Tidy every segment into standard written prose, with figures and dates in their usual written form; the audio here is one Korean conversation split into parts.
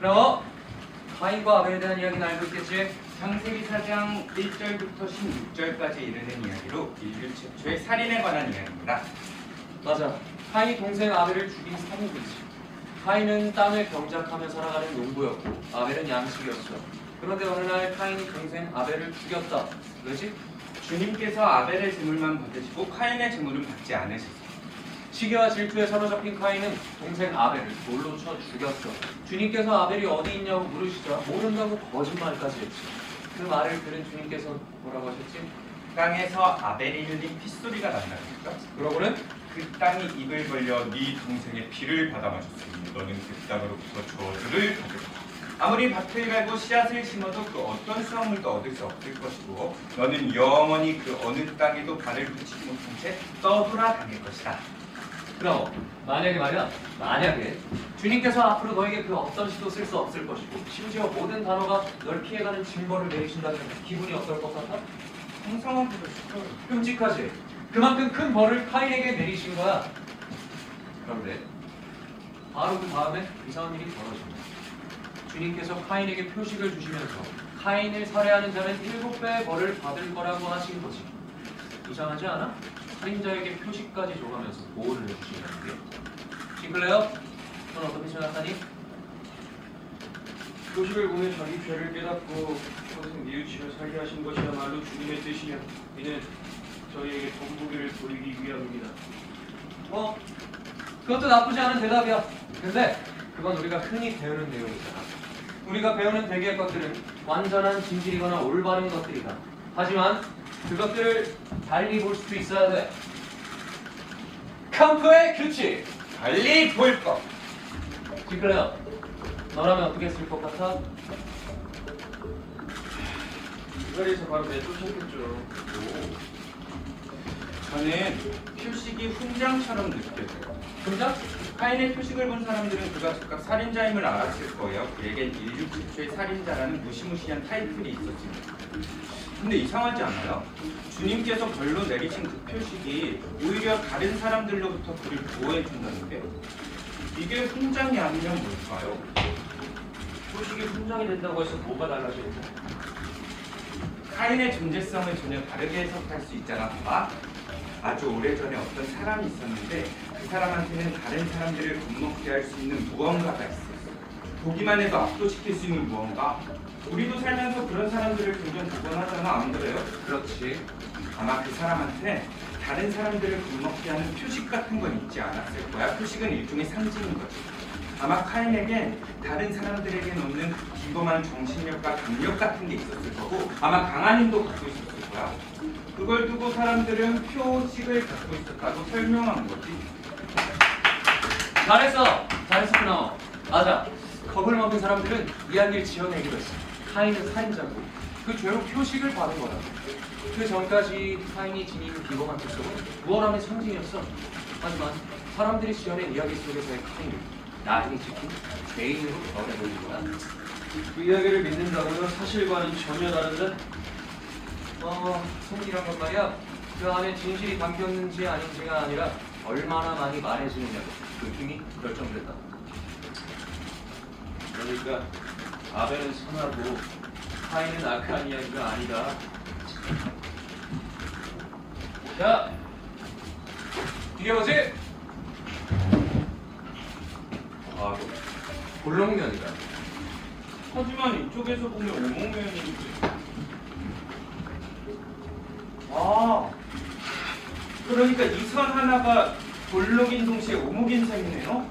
그럼 카인과 아벨에 대한 이야기는 알고 있겠지? 창세기 4장 1절부터 16절까지 이르는 이야기로 인류 최초의 살인에 관한 이야기입니다. 맞아. 카인이 동생 아벨을 죽인 살인이지. 카인은 땅을 경작하며 살아가는 농부였고 아벨은 양식이었어. 그런데 어느 날 카인이 동생 아벨을 죽였다. 왜지? 주님께서 아벨의 제물만 받으시고 카인의 제물은 받지 않으셨어요. 시기와 질투에 사로잡힌 카인은 동생 아벨을 돌로 쳐 죽였어. 주님께서 아벨이 어디 있냐고 물으시자 모른다고 거짓말까지 했지. 그 말을 들은 주님께서 뭐라고 하셨지? 땅에서 아벨이 흘린 핏소리가 난다니까. 그러고는 그 땅이 입을 벌려 네 동생의 피를 받아 마셨으니 너는 그 땅으로부터 저주를 받을 것이다. 아무리 밭을 갈고 씨앗을 심어도 그 어떤 수확물도 얻을 수 없을 것이고 너는 영원히 그 어느 땅에도 발을 붙이지 못한 채 떠돌아 다닐 것이다. 그럼 만약에 주님께서 앞으로 너에게 그 어떤 시도 쓸 수 없을 것이고 심지어 모든 단어가 널 피해가는 징벌을 내리신다면 기분이 어떨 것 같아? 풍성하기도 싫어요. 끔찍하지? 그만큼 큰 벌을 카인에게 내리신 거야. 그런데 바로 그 다음에 이상한 일이 벌어집니다. 주님께서 카인에게 표식을 주시면서 카인을 살해하는 자는 7배의 벌을 받을 거라고 하신 거지. 이상하지 않아? 살인자에게 표식까지 줘가면서 보호를 해주신다는 게. 싱클레어, 넌 어떻게 생각하니? 표식을 보내 자기 죄를 깨닫고 평생 뉘우치며 살해하신 것이야말로 주님의 뜻이며 이는 저희에게 정복을 돌리기 위함입니다. 그것도 나쁘지 않은 대답이야. 근데 그건 우리가 흔히 배우는 내용이잖아. 우리가 배우는 대개의 것들은 완전한 진실이거나 올바른 것들이다. 하지만 그것들을 달리 볼 수도 있어야 돼. 칸프의 규칙! 달리 볼 것. 싱클레어, 너라면 어떻게 했을 것 같아? 그 자리에서 바로 내쫓았겠죠. 저는 표식이 훈장처럼 느껴져요. 혼자? 카인의 표식을 본 사람들은 그가 즉각 살인자임을 알았을 거예요. 그에겐 인류 최초의 살인자라는 무시무시한 타이틀이 있었습니다. 근데 이상하지 않아요? 주님께서 벌로 내리신 그 표식이 오히려 다른 사람들로부터 그를 보호해준다는 게 이게 훈장이 아니면 뭘까요? 표식이 훈장이 된다고 해서 뭐가 달라지는 거야? 카인의 존재성을 전혀 다르게 해석할 수 있잖아, 봐봐. 아주 오래전에 어떤 사람이 있었는데 그 사람한테는 다른 사람들을 겁먹게 할 수 있는 무언가가 있었어. 보기만 해도 압도시킬 수 있는 무언가. 우리도 살면서 그런 사람들을 종종 보곤 하잖아, 안 그래요? 그렇지. 아마 그 사람한테는 다른 사람들을 겁먹게 하는 표식 같은 건 있지 않았을 거야. 표식은 일종의 상징인 거지. 아마 카인에겐 다른 사람들에게 없는 기범한 정신력과 강력 같은 게 있었을 거고 아마 강한 힘도 갖고 있었을 거야. 그걸 두고 사람들은 표식을 갖고 있었다고 설명한 거지. 잘했어 크나워. 맞아. 겁을 먹은 사람들은 이야기를 지어내기로 했어. 카인은 살인자고 그 죄로 표식을 받은 거다. 그 전까지 카인이 지닌 비범한 특성은 무언함의 상징이었어. 하지만 사람들이 지어낸 이야기 속에서의 카인은 나중에 지킨 죄인으로 변해버린 거야. 그 이야기를 믿는다고요? 사실과는 전혀 다른데? 성이란 건 말이야. 그 안에 진실이 담겼는지 아닌지가 아니라 얼마나 많이 말해주느냐고 그 힘이 결정된다. 그러니까 아벨은 선하고 카인은 악한 이야기가 아니다. 자, 이게 뭐지? 바로. 볼록면이다. 하지만 이쪽에서 보면 오목면이지. 그러니까 이 선 하나가 볼록인 동시에 오목인 셈이네요?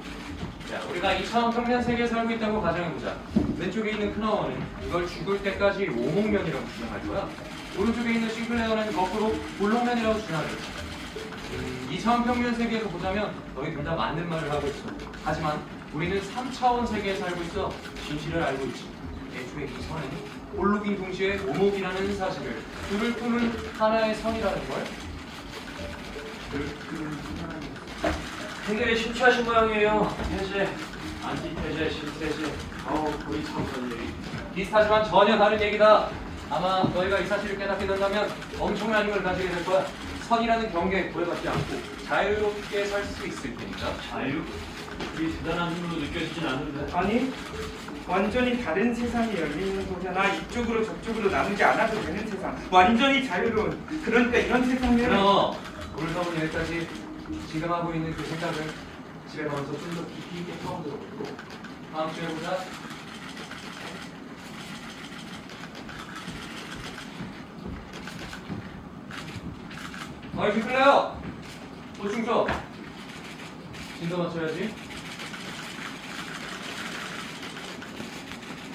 자, 우리가 2차원 평면 세계에 살고 있다고 가정해보자. 왼쪽에 있는 크나워는 이걸 죽을 때까지 오목면이라고 주장할 거야. 오른쪽에 있는 싱클레어는 거꾸로 볼록면이라고 주장하겠지. 2차원 평면 세계에서 보자면 너희 둘 다 맞는 말을 하고 있어. 하지만 우리는 3차원 세계에 살고 있어. 진실을 알고 있지. 애초에 이 선은 볼록인 동시에 오목이라는 사실을 둘을 품은 하나의 선이라는 걸. 굉장히 심취하신 모양이에요. 태제, 안티태제, 신태제. 거의 참선 얘기. 비슷하지만 전혀 다른 얘기다. 아마 너희가 이 사실을 깨닫게 된다면 엄청난 힘을 가지게 될 거야. 선이라는 경계에 구애받지 않고 자유롭게 살 수 있을 테니까. 자유? 그리 대단한 힘으로 느껴지진 않는데. 아니, 완전히 다른 세상이 열리는 거잖아. 이쪽으로 저쪽으로 나누지 않아도 되는 세상. 완전히 자유로운. 그러니까 이런 세상이면 그럼 오늘 수업은 여기까지. 지금 하고 있는 그 생각을 집에 가면서 좀 더 깊이 있게 파고들어보고 다음 주에 보자. 아이, 싱클레어! 보충 좀. 진도 맞춰야지.